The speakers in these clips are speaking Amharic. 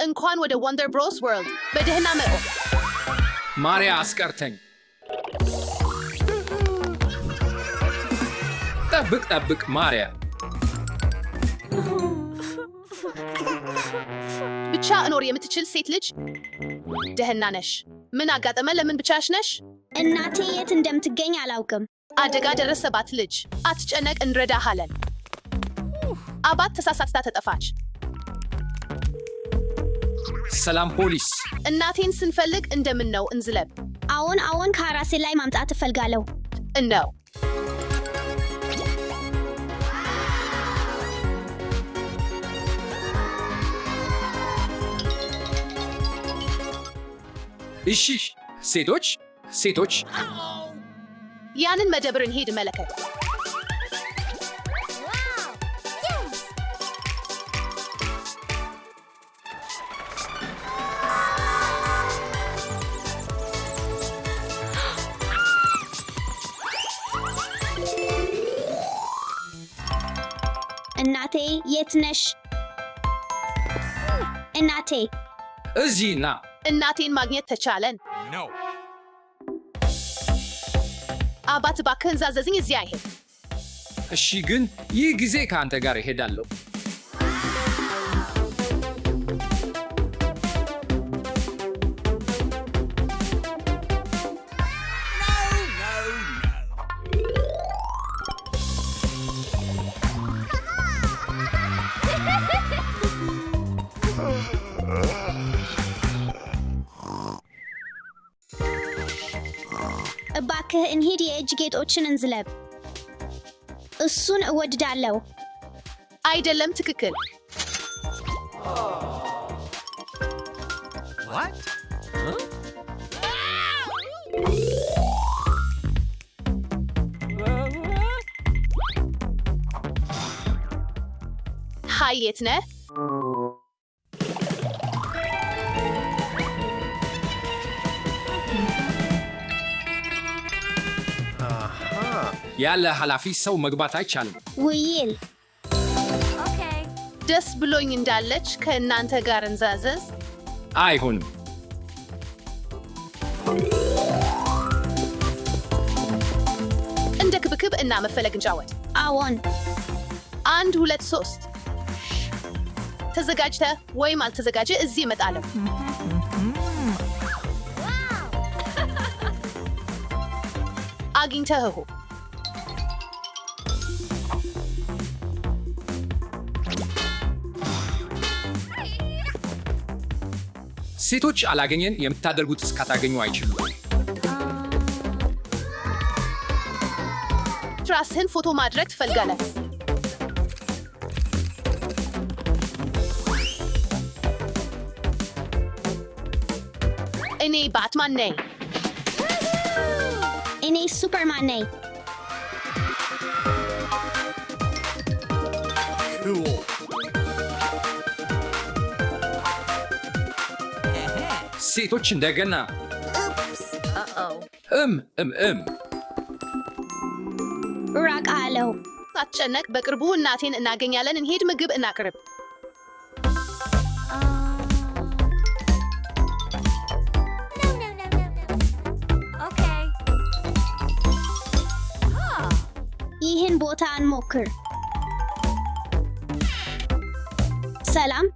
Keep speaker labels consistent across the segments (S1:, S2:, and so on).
S1: እንኳን ወደ ወንደር ብሮስ ወርልድ በደህና መጡ።
S2: ማሪያ አስቀርተኝ። ጠብቅ ማሪያ።
S1: ብቻ እኖር የምትችል ሴት ልጅ ደህና ነሽ? ምን አጋጠመ? ለምን ብቻሽ ነሽ?
S3: እናቴ የት እንደምትገኝ አላውቅም።
S1: አደጋ ደረሰባት። ልጅ አትጨነቅ፣ እንረዳሃለን። አባት ተሳሳትታ ተጠፋች።
S2: ሰላም ፖሊስ።
S1: እናቴን ስንፈልግ እንደምን ነው እንዝለብ?
S3: አዎን ከራሴ ላይ ማምጣት እፈልጋለሁ።
S1: እነው
S2: እሺ ሴቶች
S1: ያንን መደብርን ሄድ መለከት።
S3: እናቴ የት ነሽ? እናቴ
S2: እዚህ ና።
S1: እናቴን ማግኘት ተቻለን? አባት እባክህን ዛዘዝኝ፣ እዚያ አይሄድ።
S2: እሺ፣ ግን ይህ ጊዜ ከአንተ ጋር እሄዳለሁ።
S3: እባክህ እንሂድ፣ የእጅ ጌጦችን እንዝለብ። እሱን እወድዳለሁ።
S1: አይደለም፣ ትክክል። ሃይ፣ የት ነህ?
S2: ያለ ኃላፊ ሰው መግባት አይቻልም።
S3: ውይል
S1: ደስ ብሎኝ እንዳለች ከእናንተ ጋር እንዛዘዝ።
S2: አይሆንም።
S1: እንደ ክብክብ እና መፈለግ እንጫወት።
S3: አዎን።
S1: 1 2 3 ተዘጋጅተ ወይም አልተዘጋጀ እዚህ እመጣለሁ። አግኝተኸው
S2: ሴቶች አላገኘን የምታደርጉት እስካታገኙ አይችሉም።
S1: ራስህን ፎቶ ማድረግ ትፈልጋለህ? እኔ ባትማን ነኝ።
S3: እኔ ሱፐርማን ነኝ።
S2: ሴቶች እንደገና
S3: ራቅ አለው።
S1: አትጨነቅ፣ በቅርቡ እናቴን እናገኛለን። እንሄድ፣ ምግብ እናቅርብ።
S3: ይህን ቦታ እንሞክር። ሰላም።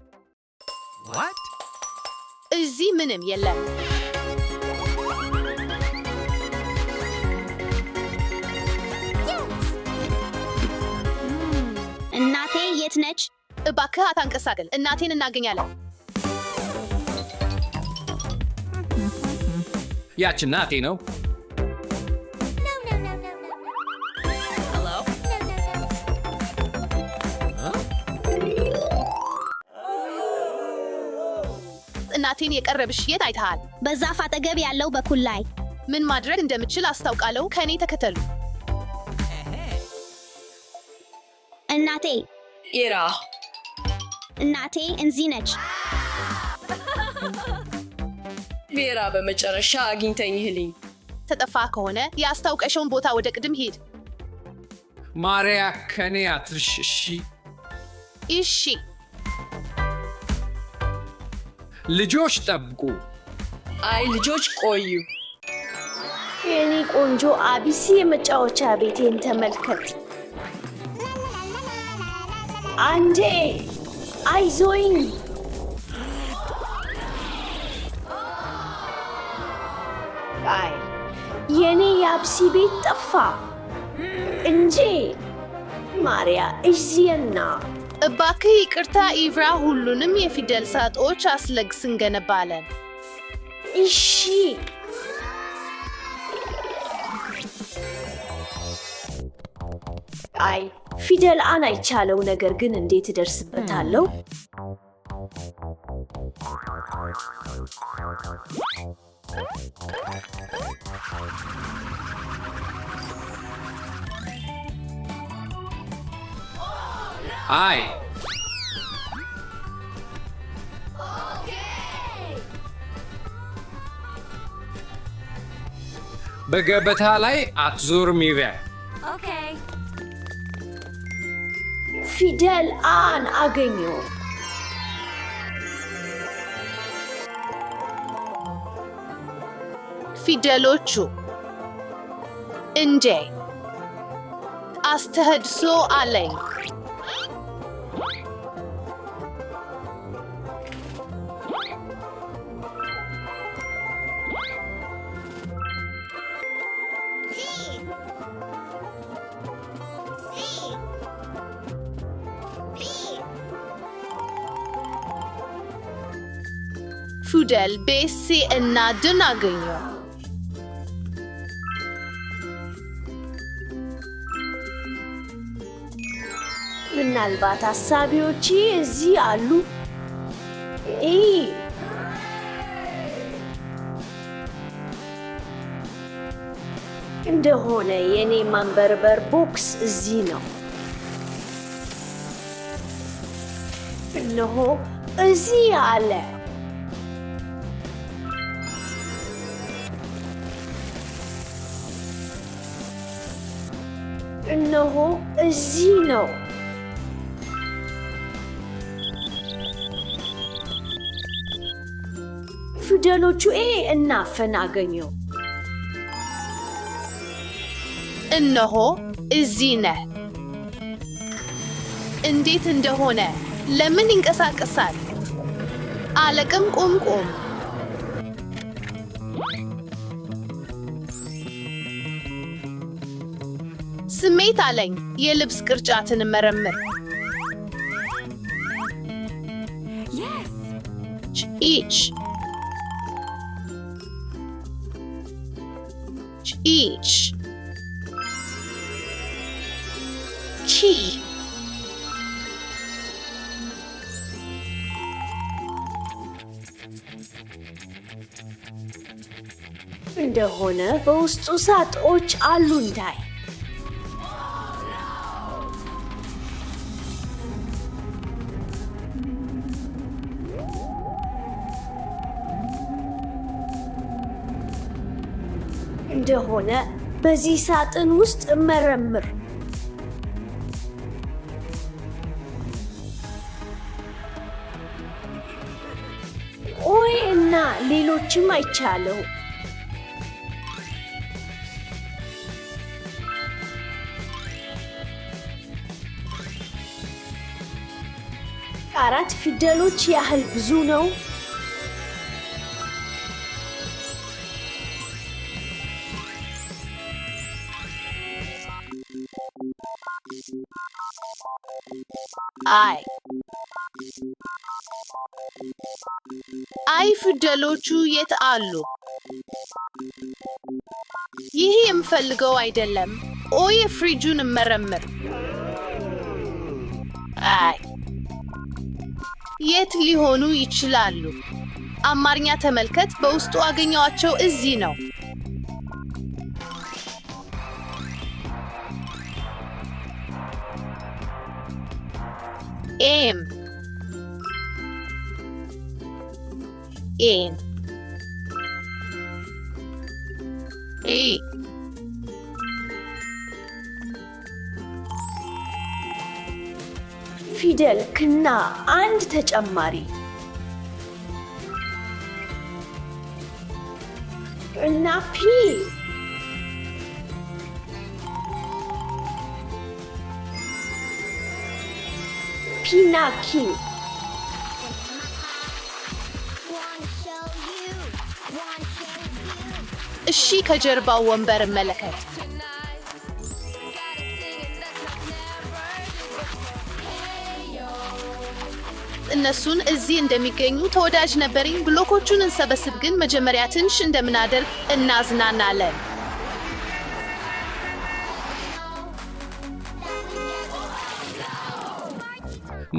S1: እዚህ ምንም የለም።
S3: እናቴ የት ነች?
S1: እባክህ አታንቀሳቅል። እናቴን እናገኛለን።
S2: ያች እናቴ ነው።
S1: እናቴን የቀረብሽ የት አይተሃል?
S3: በዛፍ አጠገብ ያለው በኩል ላይ።
S1: ምን ማድረግ እንደምችል አስታውቃለሁ። ከእኔ ተከተሉ።
S3: እናቴ
S4: ኢራ፣
S3: እናቴ እዚህ ነች።
S4: ቬራ፣ በመጨረሻ አግኝተኝህልኝ።
S1: ተጠፋ ከሆነ ያስታውቀሽውን ቦታ ወደ ቅድም ሂድ።
S2: ማሪያ፣ ከኔ አትርሽ። እሺ
S1: እሺ።
S2: ልጆች ጠብቁ።
S4: አይ ልጆች ቆዩ።
S5: የኔ ቆንጆ አቢሲ የመጫወቻ ቤቴን ተመልከት። አንዴ አይዞኝ። አይ የኔ የአብሲ ቤት ጠፋ እንጂ ማሪያ እዚህና
S1: እባክህ ይቅርታ ኢቭራ፣ ሁሉንም የፊደል ሳጥኖች አስለግስ እንገነባለን።
S5: እሺ አይ ፊደል አን አይቻለው፣ ነገር ግን እንዴት እደርስበታለሁ?
S2: አይ በገበታ ላይ አትዞርም ኢቭራ።
S5: ፊደል አን አገኘው።
S1: ፊደሎቹ እንዴ አስተህድሶ አለኝ። ፊደል ቤሲ እና ድን አገኘው።
S5: ምናልባት አሳቢዎቼ እዚህ አሉ። እንደሆነ የኔ ማንበርበር ቦክስ እዚህ ነው። እነሆ እዚህ አለ። እነሆ እዚህ ነው። ፊደሎቹ እና ፈን አገኘው።
S1: እነሆ እዚህ ነህ። እንዴት እንደሆነ ለምን ይንቀሳቀሳል? አለቅም ቁምቁም ስሜት አለኝ። የልብስ ቅርጫትን መረምር። ኢች ኢች ቺ
S5: እንደሆነ በውስጡ ሳጥኖች አሉ እንዳይ። እንደሆነ በዚህ ሳጥን ውስጥ መረምር። ኦይ እና ሌሎችም አይቻለው። አራት ፊደሎች ያህል ብዙ ነው።
S1: አይ ፊደሎቹ የት አሉ? ይህ የምፈልገው አይደለም። ኦይ ፍሪጁን መረምር። አይ የት ሊሆኑ ይችላሉ? አማርኛ ተመልከት። በውስጡ አገኘዋቸው። እዚህ ነው። ኤም ኤም ኤ
S5: ፊደል ክና አንድ ተጨማሪ እና ፒና ኪ
S1: እሺ ከጀርባው ወንበር መለከት እነሱን እዚህ እንደሚገኙ ተወዳጅ ነበርኝ ብሎኮቹን እንሰበስብ ግን መጀመሪያ ትንሽ እንደምናደርግ እናዝናናለን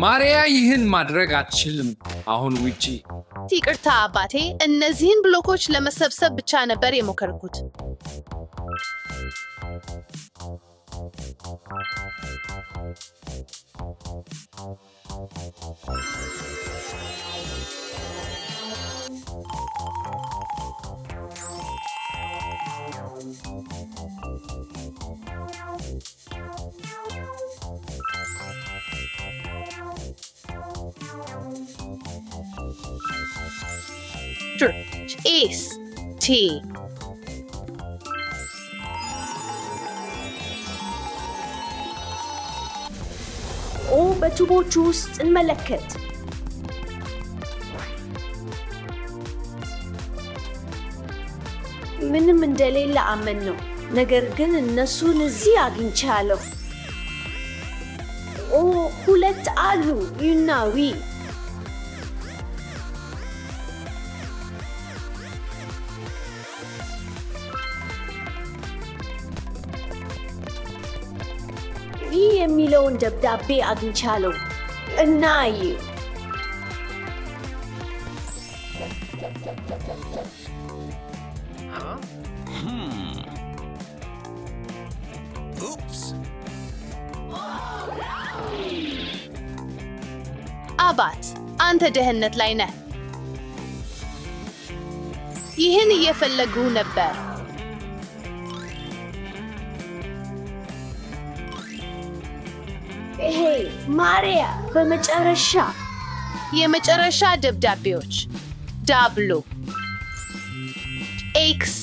S2: ማሪያ ይህን ማድረግ አትችልም አሁን ውጪ
S1: ይቅርታ አባቴ እነዚህን ብሎኮች ለመሰብሰብ ብቻ ነበር የሞከርኩት ኤስ ቲ
S5: ኦ በቱቦቹ ውስጥ እንመለከት ምንም እንደሌለ አመን ነው ነገር ግን እነሱን እዚህ አግኝቻለሁ ኦ ሁለት አሉ ዩናዊ የሚለውን ደብዳቤ አግኝቻለሁ እና
S1: አባት አንተ ደህንነት ላይ ነህ ይህን እየፈለጉ ነበር
S5: ሄይ ማሪያ በመጨረሻ
S1: የመጨረሻ ደብዳቤዎች ዳብሎ ኤክስ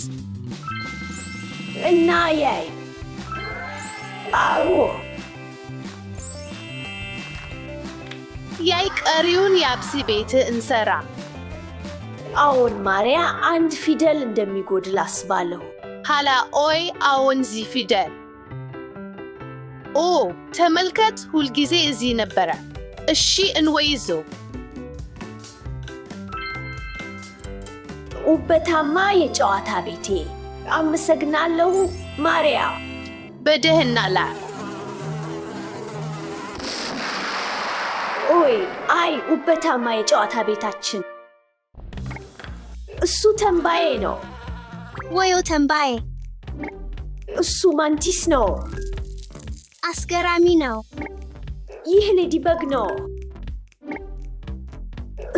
S5: እና ያይ አዎ
S1: ያይ ቀሪውን የአብሲ ቤት እንሰራ
S5: አዎን ማሪያ አንድ ፊደል እንደሚጎድል አስባለሁ
S1: hala ኦይ አዎን ዚ ፊደል ኦ ተመልከት ሁልጊዜ እዚህ ነበረ እሺ እንወይዞ
S5: ውበታማ የጨዋታ ቤቴ አመሰግናለሁ ማሪያ
S1: በደህና ላይ
S5: ኦይ አይ ውበታማ የጨዋታ ቤታችን እሱ ተንባዬ ነው
S3: ወዮ ተንባዬ
S5: እሱ ማንቲስ ነው
S3: አስገራሚ ነው
S5: ይህ ሌዲበግ ነው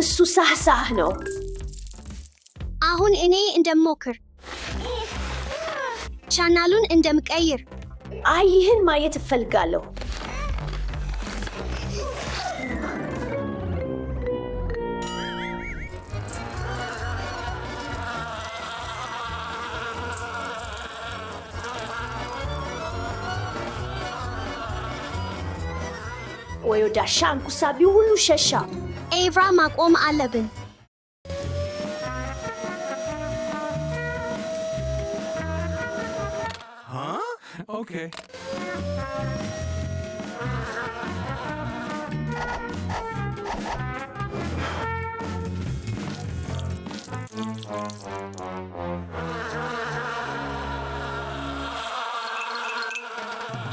S5: እሱ ሳህሳህ ነው
S3: አሁን እኔ እንደምሞክር ቻናሉን እንደምቀይር
S5: አይ ይህን ማየት እፈልጋለሁ ወዮ ዳሻንኩ ሳቢው ሁሉ ሸሻ
S3: ኤቭራ ማቆም አለብን
S6: Okay.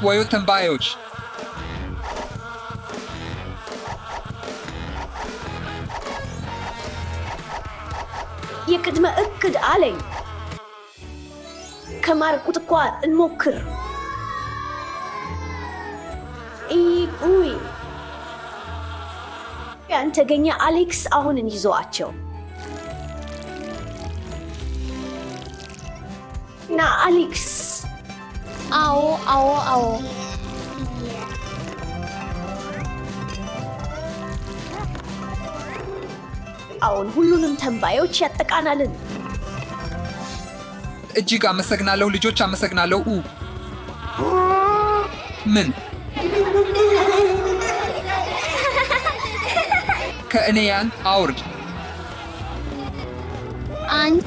S2: ወዮ ተንባዮች
S5: የቅድመ እቅድ አለኝ ከማር ቁጥቋጥ እንሞክር ውይ ያንተገኘ አሌክስ አሁን እንይዘዋቸው ና አሌክስ
S3: አዎ አዎ አዎ
S5: አሁን ሁሉንም ተንባዮች ያጠቃናልን
S2: እጅግ አመሰግናለሁ ልጆች፣ አመሰግናለሁ። ምን ከእኔ ያን አውርድ።
S3: አንድ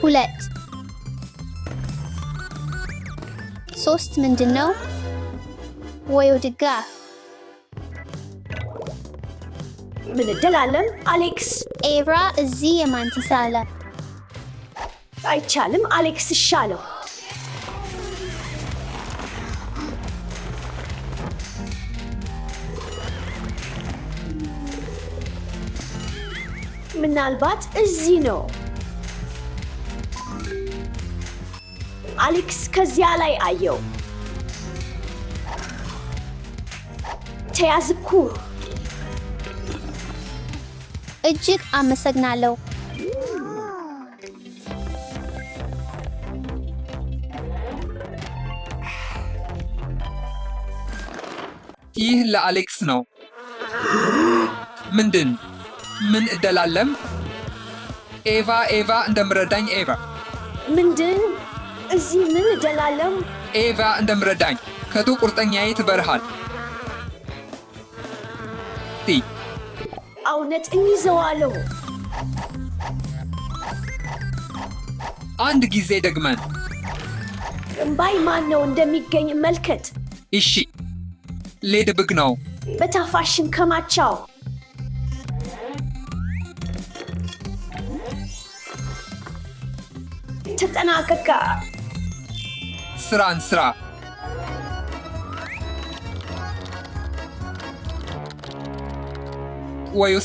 S3: ሁለት ሶስት ምንድን ነው? ወዮ ድጋፍ
S5: ምን እደላለም? አሌክስ
S3: ኤቭራ እዚህ የማንቲስ አለ።
S5: አይቻልም። አሌክስ ይሻለው። ምናልባት እዚህ ነው። አሌክስ ከዚያ ላይ አየው። ተያዝኩ።
S3: እጅግ አመሰግናለሁ።
S2: ይህ ለአሌክስ ነው። ምን እደላለም? ኤቫ እንደምረዳኝ ኤቫ
S5: ምንድን? እዚህ ምን እደላለም?
S2: ኤቫ እንደምረዳኝ ከቶ ቁርጠኛዬ ትበርሃል።
S5: እውነት እንይዘዋለሁ።
S2: አንድ ጊዜ ደግመን
S5: እምባይ ማን ነው እንደሚገኝ መልከት።
S2: እሺ ሌድብግ ነው።
S5: በታፋሽን ከማቻው ተጠናቀቀ።
S2: ስራን ስራ። ወዮ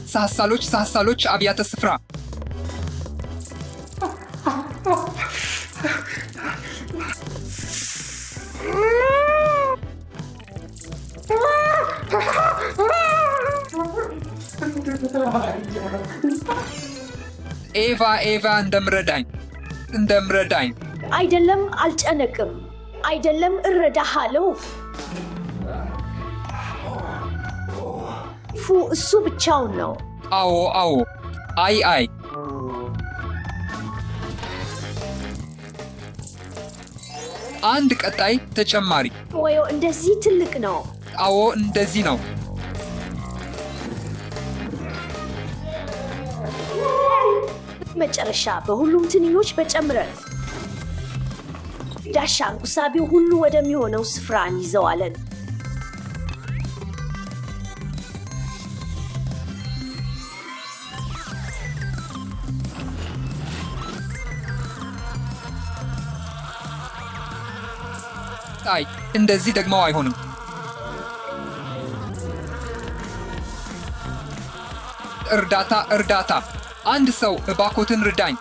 S2: ሳህሳሎች አብያተ ስፍራ ኤቫ እንደምረዳኝ
S5: አይደለም። አልጨነቅም። አይደለም እረዳሃለሁ። እሱ ብቻውን ነው።
S2: አዎ አይ አንድ ቀጣይ ተጨማሪ።
S5: ወዮ እንደዚህ ትልቅ ነው።
S2: አዎ እንደዚህ ነው።
S5: መጨረሻ በሁሉም ትንኞች በጨምረን ዳሻን ጉሳቢው ሁሉ ወደሚሆነው ስፍራ እንይዘዋለን።
S2: አይ እንደዚህ ደግሞ አይሆንም። እርዳታ! አንድ ሰው እባኮትን ርዳኝ።